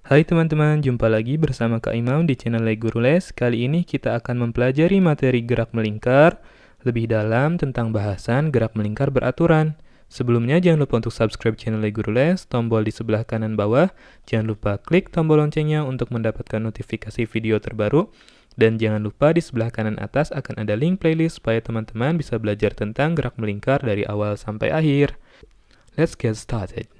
Hai teman-teman, jumpa lagi bersama Kak Imam di channel Guru Les. Kali ini kita akan mempelajari materi gerak melingkar lebih dalam tentang bahasan gerak melingkar beraturan. Sebelumnya jangan lupa untuk subscribe channel Guru Les, tombol di sebelah kanan bawah. Jangan lupa klik tombol loncengnya untuk mendapatkan notifikasi video terbaru. Dan jangan lupa di sebelah kanan atas akan ada link playlist supaya teman-teman bisa belajar tentang gerak melingkar dari awal sampai akhir. Let's get started.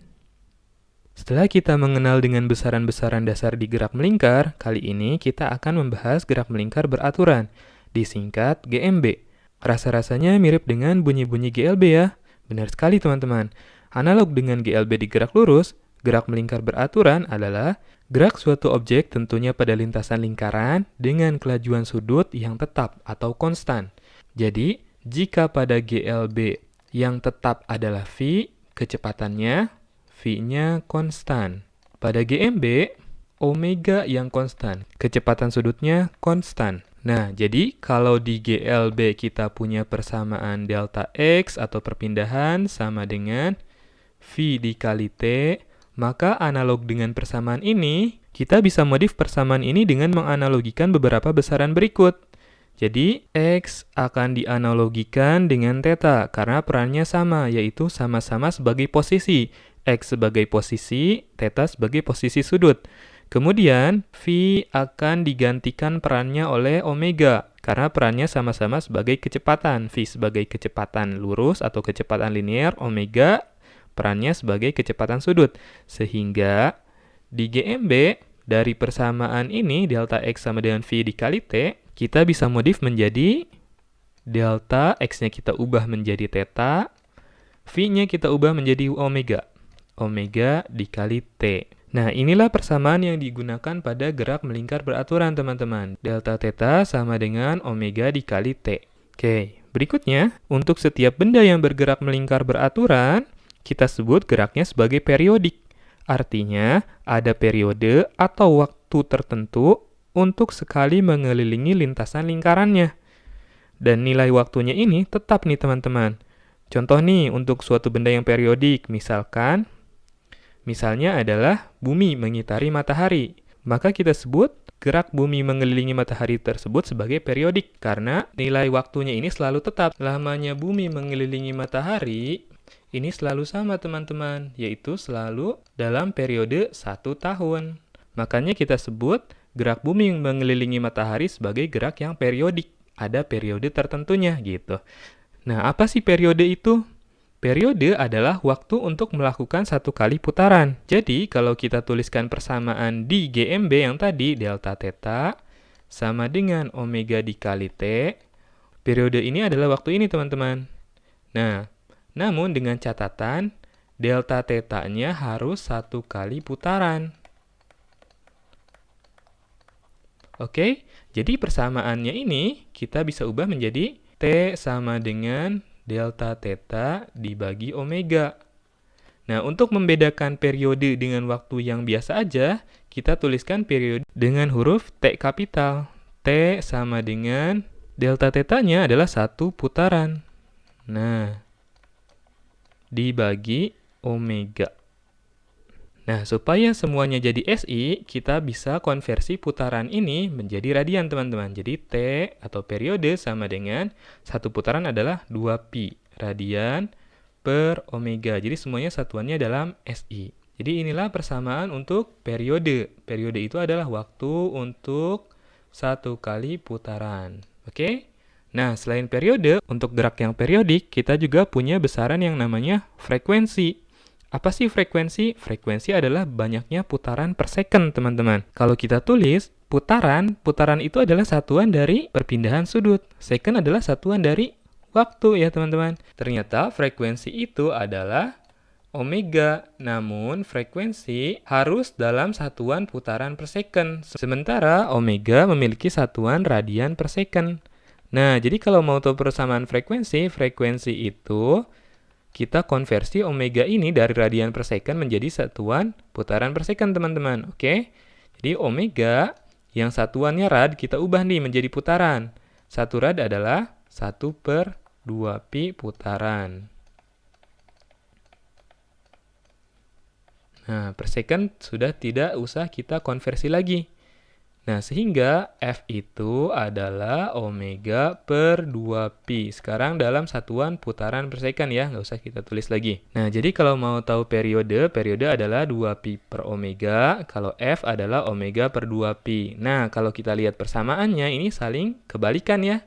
Setelah kita mengenal dengan besaran-besaran dasar di gerak melingkar, kali ini kita akan membahas gerak melingkar beraturan, disingkat GMB. Rasa-rasanya mirip dengan bunyi-bunyi GLB ya. Benar sekali teman-teman. Analog dengan GLB di gerak lurus, gerak melingkar beraturan adalah gerak suatu objek tentunya pada lintasan lingkaran dengan kelajuan sudut yang tetap atau konstan. Jadi, jika pada GLB yang tetap adalah V, kecepatannya V-nya konstan. Pada GMB, omega yang konstan. Kecepatan sudutnya konstan. Nah, jadi kalau di GLB kita punya persamaan delta X atau perpindahan sama dengan V dikali T, maka analog dengan persamaan ini, kita bisa modif persamaan ini dengan menganalogikan beberapa besaran berikut. Jadi, X akan dianalogikan dengan theta karena perannya sama, yaitu sama-sama sebagai posisi. X sebagai posisi, theta sebagai posisi sudut. Kemudian, V akan digantikan perannya oleh omega, karena perannya sama-sama sebagai kecepatan. V sebagai kecepatan lurus atau kecepatan linear, omega perannya sebagai kecepatan sudut. Sehingga, di GMB, dari persamaan ini, delta X sama dengan V dikali T, kita bisa modif menjadi delta X-nya kita ubah menjadi theta, V-nya kita ubah menjadi omega. Omega dikali T. Nah, inilah persamaan yang digunakan pada gerak melingkar beraturan, teman-teman. Delta theta sama dengan omega dikali T. Oke, berikutnya, untuk setiap benda yang bergerak melingkar beraturan, kita sebut geraknya sebagai periodik. Artinya, ada periode atau waktu tertentu untuk sekali mengelilingi lintasan lingkarannya. Dan nilai waktunya ini tetap nih, teman-teman. Contoh nih, untuk suatu benda yang periodik, misalnya adalah bumi mengitari matahari. Maka kita sebut gerak bumi mengelilingi matahari tersebut sebagai periodik. Karena nilai waktunya ini selalu tetap. Lamanya bumi mengelilingi matahari ini selalu sama teman-teman. Yaitu selalu dalam periode 1 tahun. Makanya kita sebut gerak bumi mengelilingi matahari sebagai gerak yang periodik. Ada periode tertentunya gitu. Nah, apa sih periode itu? Periode adalah waktu untuk melakukan satu kali putaran. Jadi, kalau kita tuliskan persamaan di GMB yang tadi, delta theta sama dengan omega dikali T, periode ini adalah waktu ini, teman-teman. Nah, namun dengan catatan, delta theta-nya harus satu kali putaran. Oke, jadi persamaannya ini kita bisa ubah menjadi T sama dengan delta theta dibagi omega. Nah, untuk membedakan periode dengan waktu yang biasa aja, kita tuliskan periode dengan huruf T kapital. T sama dengan delta theta-nya adalah 1 putaran. Nah, dibagi omega. Nah, supaya semuanya jadi SI, kita bisa konversi putaran ini menjadi radian, teman-teman. Jadi, T atau periode sama dengan 1 putaran adalah 2pi radian per omega. Jadi, semuanya satuannya dalam SI. Jadi, inilah persamaan untuk periode. Periode itu adalah waktu untuk 1 kali putaran. Oke? Nah, selain periode, untuk gerak yang periodik, kita juga punya besaran yang namanya frekuensi. Apa sih frekuensi? Frekuensi adalah banyaknya putaran per second, teman-teman. Kalau kita tulis, putaran itu adalah satuan dari perpindahan sudut. Second adalah satuan dari waktu ya, teman-teman. Ternyata frekuensi itu adalah omega, namun frekuensi harus dalam satuan putaran per second. Sementara omega memiliki satuan radian per second. Nah, jadi kalau mau tahu persamaan frekuensi itu kita konversi omega ini dari radian per second menjadi satuan putaran per second, teman-teman. Oke? Jadi omega yang satuannya rad kita ubah nih menjadi putaran. 1 rad adalah 1 per 2pi putaran. Nah, per second sudah tidak usah kita konversi lagi. Nah, sehingga F itu adalah omega per 2pi. Sekarang dalam satuan putaran per second ya, nggak usah kita tulis lagi. Nah, jadi kalau mau tahu periode, periode adalah 2pi per omega, kalau F adalah omega per 2pi. Nah, kalau kita lihat persamaannya, ini saling kebalikan ya.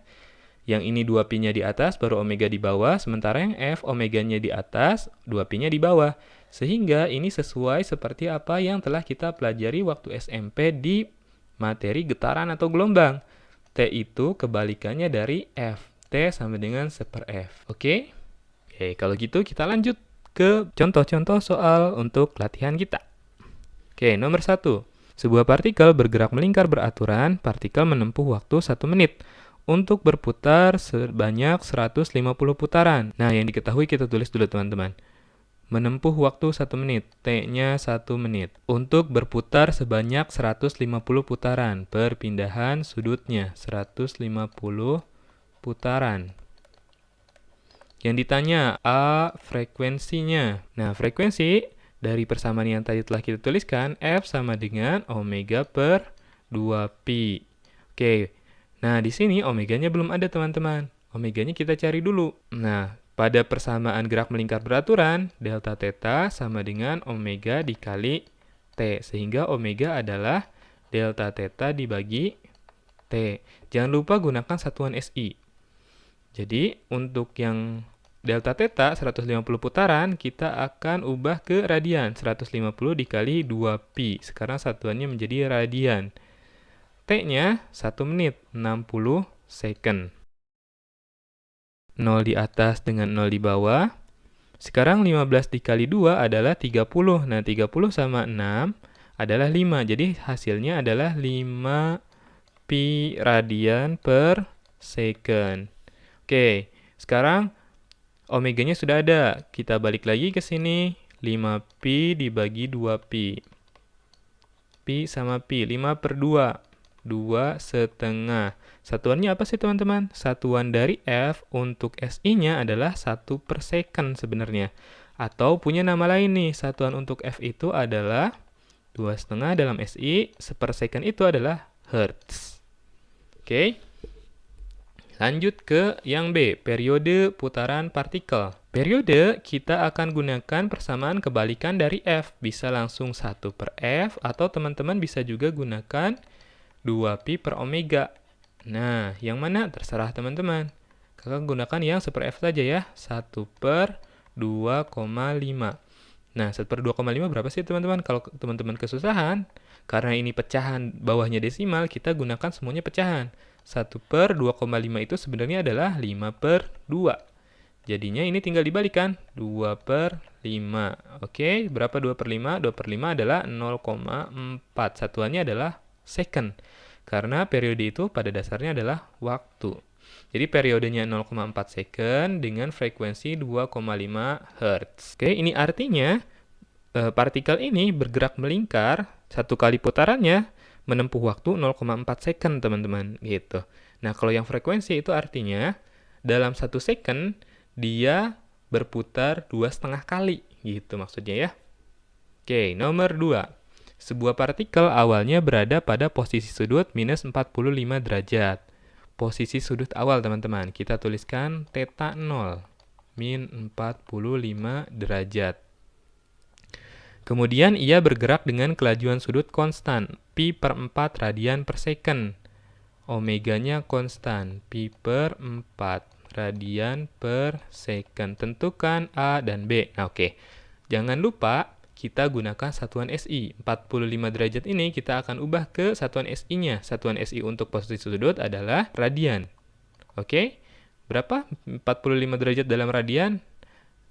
Yang ini 2pi-nya di atas, baru omega di bawah, sementara yang F omeganya di atas, 2pi-nya di bawah. Sehingga ini sesuai seperti apa yang telah kita pelajari waktu SMP di materi getaran atau gelombang. T itu kebalikannya dari F. T sama dengan 1/F. Oke? Oke, kalau gitu kita lanjut ke contoh-contoh soal untuk latihan kita. Oke, nomor 1. Sebuah partikel bergerak melingkar beraturan, partikel menempuh waktu 1 menit untuk berputar sebanyak 150 putaran. Nah, yang diketahui kita tulis dulu teman-teman. Menempuh waktu 1 menit, T-nya 1 menit. Untuk berputar sebanyak 150 putaran, perpindahan sudutnya 150 putaran. Yang ditanya, A, frekuensinya. Nah, frekuensi dari persamaan yang tadi telah kita tuliskan, F sama dengan omega per 2pi. Oke, nah di sini omeganya belum ada teman-teman. Omeganya kita cari dulu. Nah, pada persamaan gerak melingkar beraturan, delta theta sama dengan omega dikali T. Sehingga omega adalah delta theta dibagi T. Jangan lupa gunakan satuan SI. Jadi, untuk yang delta theta 150 putaran, kita akan ubah ke radian. 150 dikali 2pi. Sekarang satuannya menjadi radian. T-nya 1 menit, 60 second. 0 di atas dengan 0 di bawah. Sekarang 15 dikali 2 adalah 30. Nah, 30 sama 6 adalah 5. Jadi hasilnya adalah 5 pi radian per second. Oke, sekarang omeganya sudah ada. Kita balik lagi ke sini. 5 pi dibagi 2 pi. Pi sama pi, 5 per 2. 2,5. Satuannya apa sih teman-teman? Satuan dari F untuk SI-nya adalah 1 per second sebenarnya. Atau punya nama lain nih, satuan untuk F itu adalah 2,5 dalam SI, per second itu adalah Hertz. Oke. Lanjut ke yang B, periode putaran partikel. Periode kita akan gunakan persamaan kebalikan dari F. Bisa langsung 1 per F, atau teman-teman bisa juga gunakan 2pi per omega. Nah, yang mana? Terserah teman-teman. Kakak gunakan yang 1/F saja ya. 1 per 2,5. Nah, 1 per 2,5 berapa sih teman-teman? Kalau teman-teman kesusahan, karena ini pecahan bawahnya desimal, kita gunakan semuanya pecahan. 1 per 2,5 itu sebenarnya adalah 5 per 2. Jadinya ini tinggal dibalikan. 2 per 5. Oke, berapa 2 per 5? 2 per 5 adalah 0,4. Satuannya adalah second. Karena periode itu pada dasarnya adalah waktu. Jadi periodenya 0,4 second dengan frekuensi 2,5 Hz. Oke, ini artinya partikel ini bergerak melingkar, satu kali putarannya menempuh waktu 0,4 second, teman-teman. Gitu. Nah, kalau yang frekuensi itu artinya dalam 1 second dia berputar 2,5 kali. Gitu maksudnya ya. Oke, nomor 2. Sebuah partikel awalnya berada pada posisi sudut minus 45 derajat. Posisi sudut awal, teman-teman. Kita tuliskan theta 0, min 45 derajat. Kemudian ia bergerak dengan kelajuan sudut konstan, pi per 4 radian per second. Omeganya konstan, pi per 4 radian per second. Tentukan A dan B. Nah, oke. Jangan lupa kita gunakan satuan SI. 45 derajat ini kita akan ubah ke satuan SI-nya. Satuan SI untuk posisi sudut adalah radian. Oke? Berapa 45 derajat dalam radian?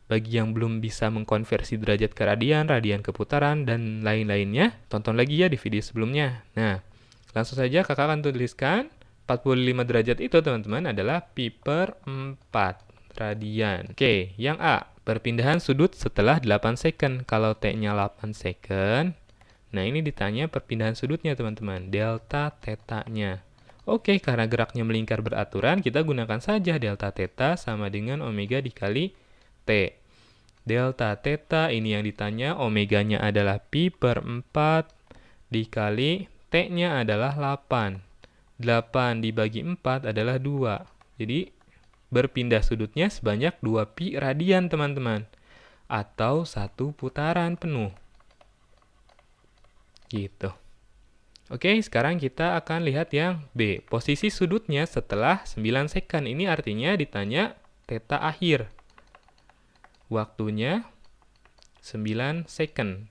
Bagi yang belum bisa mengkonversi derajat ke radian, radian ke putaran, dan lain-lainnya, tonton lagi ya di video sebelumnya. Nah, langsung saja kakak akan tuliskan 45 derajat itu, teman-teman, adalah pi per 4 radian. Oke, yang A. Perpindahan sudut setelah 8 second. Kalau T-nya 8 second, nah ini ditanya perpindahan sudutnya, teman-teman. Delta theta-nya. Oke, karena geraknya melingkar beraturan, kita gunakan saja delta theta sama dengan omega dikali T. Delta theta ini yang ditanya, omeganya adalah pi per 4 dikali T-nya adalah 8. 8 dibagi 4 adalah 2. Jadi berpindah sudutnya sebanyak 2 pi radian teman-teman. Atau 1 putaran penuh. Gitu. Oke, sekarang kita akan lihat yang B. Posisi sudutnya setelah 9 second. Ini artinya ditanya theta akhir. Waktunya 9 second.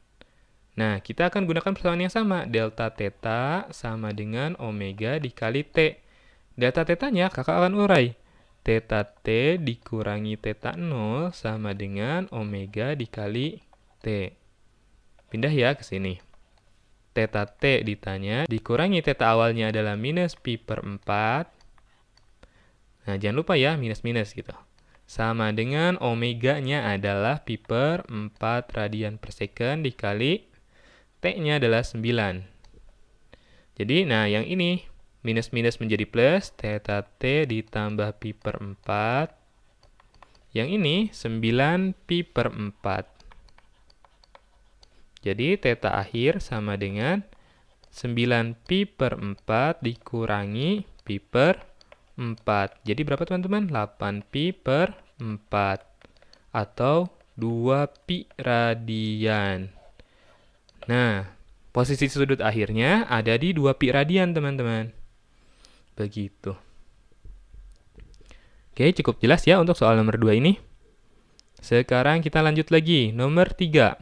Nah, kita akan gunakan persamaan yang sama. Delta theta sama dengan omega dikali T. Delta theta-nya kakak akan urai. Theta T dikurangi theta 0 sama dengan omega dikali T. Pindah ya ke sini. Theta T ditanya, dikurangi theta awalnya adalah minus pi per 4. Nah, jangan lupa ya, minus-minus gitu. Sama dengan omeganya adalah pi per 4 radian per second dikali T-nya adalah 9. Jadi, nah yang ini, minus-minus menjadi plus, theta T ditambah pi per 4. Yang ini, 9 pi per 4. Jadi, theta akhir sama dengan 9 pi per 4 dikurangi pi per 4. Jadi, berapa teman-teman? 8 pi per 4. Atau 2 pi radian. Nah, posisi sudut akhirnya ada di 2 pi radian, teman-teman. Begitu. Oke, cukup jelas ya untuk soal nomor 2 ini. Sekarang kita lanjut lagi. Nomor 3.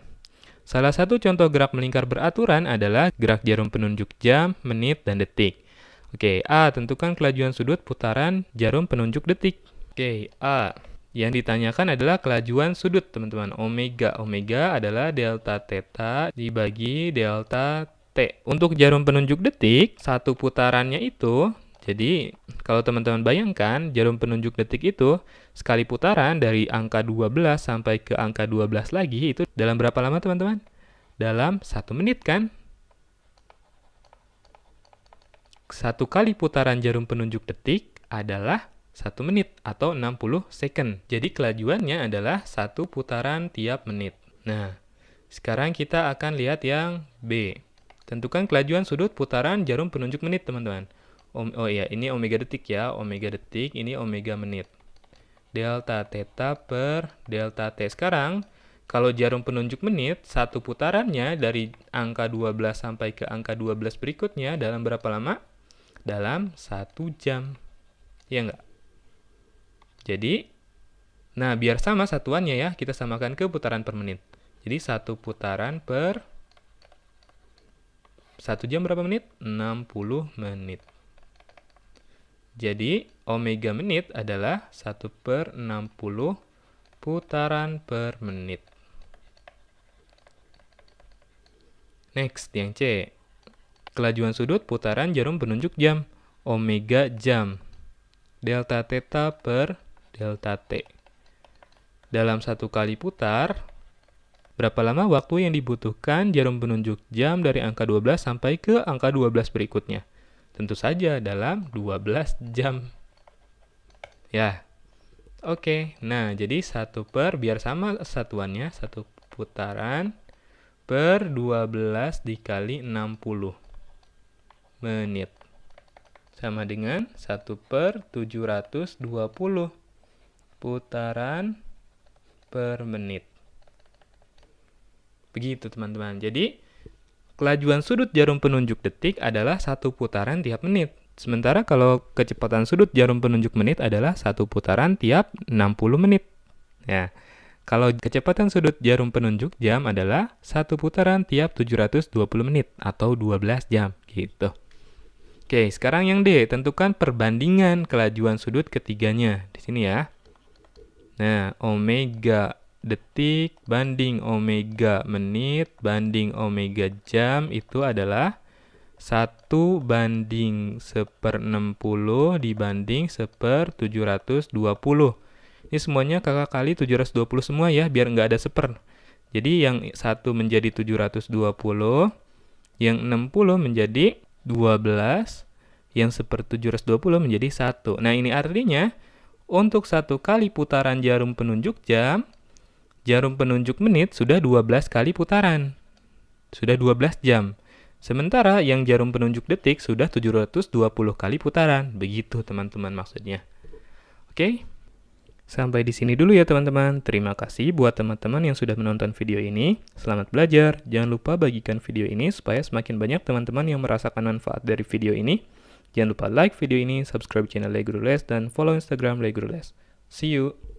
Salah satu contoh gerak melingkar beraturan adalah gerak jarum penunjuk jam, menit, dan detik. Oke, A. Tentukan kelajuan sudut putaran jarum penunjuk detik. Oke, A. Yang ditanyakan adalah kelajuan sudut, teman-teman. Omega. Omega adalah delta theta dibagi delta T. Untuk jarum penunjuk detik, satu putarannya itu, jadi kalau teman-teman bayangkan, jarum penunjuk detik itu, sekali putaran dari angka 12 sampai ke angka 12 lagi, itu dalam berapa lama teman-teman? Dalam 1 menit kan? Satu kali putaran jarum penunjuk detik adalah 1 menit atau 60 second. Jadi kelajuannya adalah 1 putaran tiap menit. Nah, sekarang kita akan lihat yang B. Tentukan kelajuan sudut putaran jarum penunjuk menit, teman-teman. Oh iya, ini omega detik ya. Omega detik, ini omega menit. Delta theta per delta T. Sekarang, kalau jarum penunjuk menit, satu putarannya dari angka 12 sampai ke angka 12 berikutnya dalam berapa lama? Dalam 1 jam. Ya enggak? Jadi, nah biar sama satuannya ya, kita samakan ke putaran per menit. Jadi, satu putaran per 1 jam berapa menit? 60 menit. Jadi, omega menit adalah 1 per 60 putaran per menit. Next, yang C. Kelajuan sudut putaran jarum penunjuk jam. Omega jam. Delta theta per delta T. Dalam satu kali putar, berapa lama waktu yang dibutuhkan jarum penunjuk jam dari angka 12 sampai ke angka 12 berikutnya? Tentu saja dalam 12 jam. Ya. Oke. Nah, jadi 1 per, biar sama satuannya, 1 putaran per 12 dikali 60 menit. Sama dengan 1 per 720 putaran per menit. Begitu teman-teman. Jadi, kelajuan sudut jarum penunjuk detik adalah 1 putaran tiap menit. Sementara kalau kecepatan sudut jarum penunjuk menit adalah 1 putaran tiap 60 menit. Ya. Kalau kecepatan sudut jarum penunjuk jam adalah 1 putaran tiap 720 menit atau 12 jam gitu. Oke, sekarang yang D, tentukan perbandingan kelajuan sudut ketiganya. Di sini ya. Nah, omega detik banding omega menit banding omega jam itu adalah 1 banding 1/60 dibanding 1/720. Ini semuanya kakak kali 720 semua ya, biar nggak ada seper. Jadi yang 1 menjadi 720, yang 60 menjadi 12, yang 1/720 menjadi 1. Nah ini artinya, untuk 1 kali putaran jarum penunjuk jam, Jarum penunjuk menit sudah 12 kali putaran. Sudah 12 jam. Sementara yang jarum penunjuk detik sudah 720 kali putaran. Begitu teman-teman maksudnya. Oke? Sampai di sini dulu ya teman-teman. Terima kasih buat teman-teman yang sudah menonton video ini. Selamat belajar. Jangan lupa bagikan video ini supaya semakin banyak teman-teman yang merasakan manfaat dari video ini. Jangan lupa like video ini, subscribe channel Le Guru Les, dan follow Instagram Le Guru Les. See you!